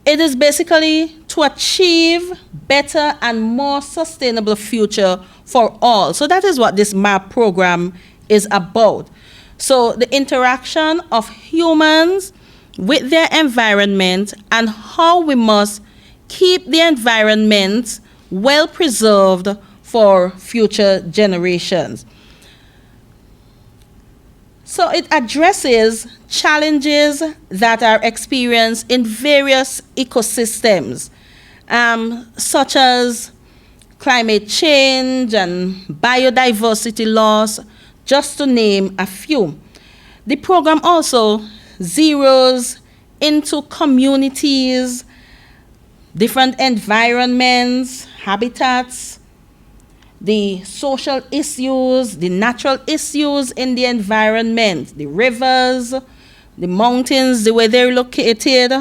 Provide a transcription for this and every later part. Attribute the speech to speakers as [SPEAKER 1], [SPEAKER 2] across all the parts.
[SPEAKER 1] It is basically to achieve better and more sustainable future for all. So that is what this MAB program is about. So the interaction of humans with their environment and how we must keep the environment well preserved for future generations. So it addresses challenges that are experienced in various ecosystems, such as climate change and biodiversity loss, just to name a few. The program also zeroes into communities, different environments, habitats, the social issues, the natural issues in the environment, the rivers, the mountains, the way they're located,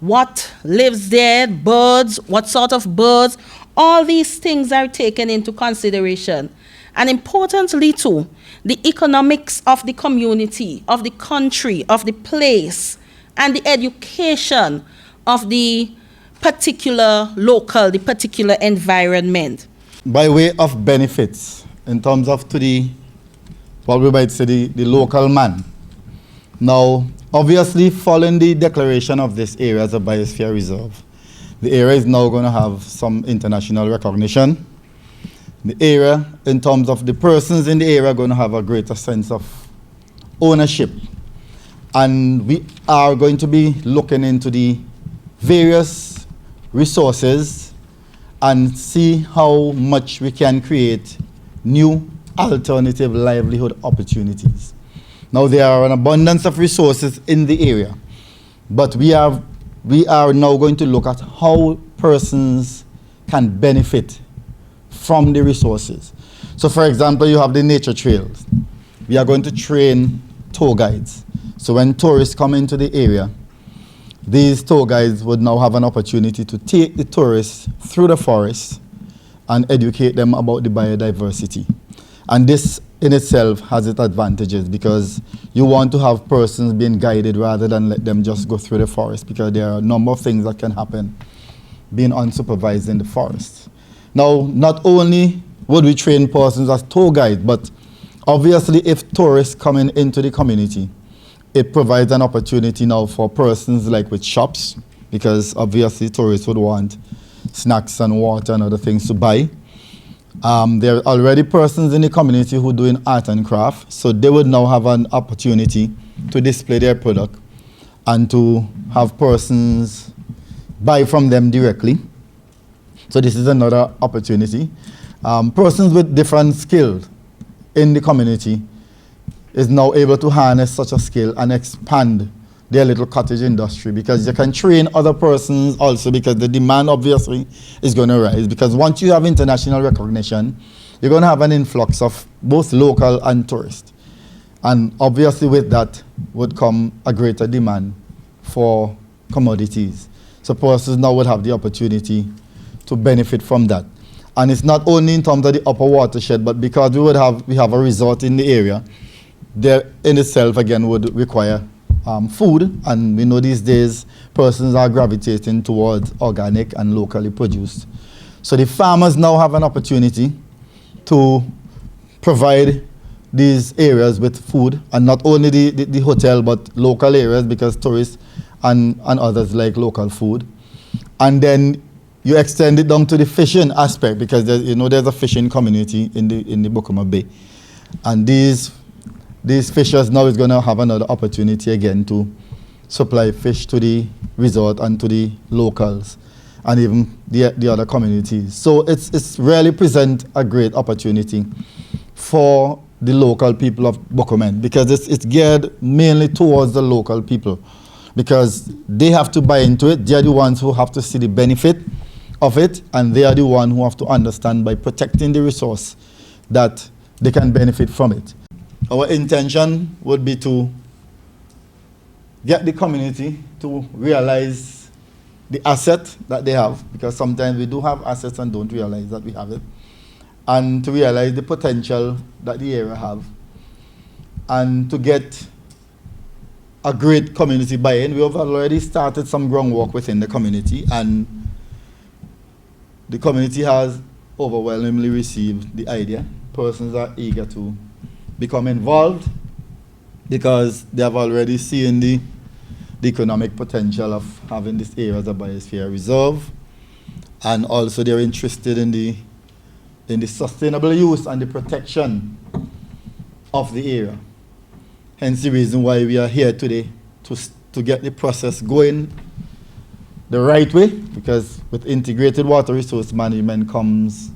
[SPEAKER 1] what lives there, birds, what sort of birds, all these things are taken into consideration. And importantly too, the economics of the community, of the country, of the place, and the education of the particular local, the particular environment.
[SPEAKER 2] By way of benefits, in terms of to the, what we might say, the local man. Now, obviously, following the declaration of this area as a biosphere reserve, the area is now going to have some international recognition. The area, in terms of the persons in the area, are going to have a greater sense of ownership. And we are going to be looking into the various resources and see how much we can create new alternative livelihood opportunities. Now, there are an abundance of resources in the area, but we are now going to look at how persons can benefit from the resources. So, for example, you have the nature trails. We are going to train tour guides. So when tourists come into the area, these tour guides would now have an opportunity to take the tourists through the forest and educate them about the biodiversity. And this in itself has its advantages, because you want to have persons being guided rather than let them just go through the forest, because there are a number of things that can happen being unsupervised in the forest. Now, not only would we train persons as tour guides, but obviously if tourists coming into the community, it provides an opportunity now for persons like with shops, because obviously tourists would want snacks and water and other things to buy. There are already persons in the community who are doing art and craft, so they would now have an opportunity to display their product and to have persons buy from them directly. So this is another opportunity. Persons with different skills in the community is now able to harness such a skill and expand their little cottage industry, because you can train other persons also, because the demand obviously is going to rise, because once you have international recognition, you're going to have an influx of both local and tourist. And obviously with that would come a greater demand for commodities. So persons now would have the opportunity to benefit from that. And it's not only in terms of the upper watershed, but because we have a resort in the area, there in itself again would require food, and we know these days persons are gravitating towards organic and locally produced. So the farmers now have an opportunity to provide these areas with food, and not only the hotel but local areas, because tourists and others like local food. And then you extend it down to the fishing aspect, because there's a fishing community in the Buccament Bay, and these fishers now is going to have another opportunity again to supply fish to the resort and to the locals and even the other communities. So it's really present a great opportunity for the local people of Buccament, because it's geared mainly towards the local people, because they have to buy into it. They are the ones who have to see the benefit of it, and they are the ones who have to understand by protecting the resource that they can benefit from it. Our intention would be to get the community to realize the asset that they have, because sometimes we do have assets and don't realize that we have it, and to realize the potential that the area have, and to get a great community buy-in. We have already started some groundwork within the community, and the community has overwhelmingly received the idea. Persons are eager to become involved because they have already seen the economic potential of having this area as a biosphere reserve, and also they're interested in the sustainable use and the protection of the area. Hence the reason why we are here today, to get the process going the right way, because with integrated water resource management comes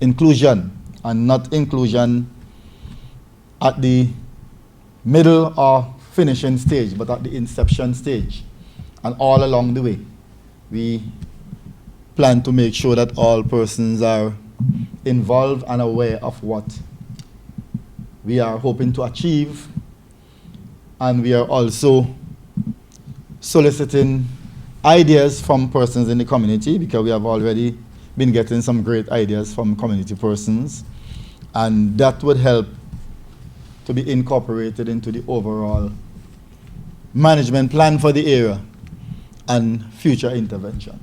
[SPEAKER 2] inclusion, and not inclusion at the middle or finishing stage, but at the inception stage. And all along the way, we plan to make sure that all persons are involved and aware of what we are hoping to achieve. And we are also soliciting ideas from persons in the community, because we have already been getting some great ideas from community persons, and that would help to be incorporated into the overall management plan for the area and future intervention.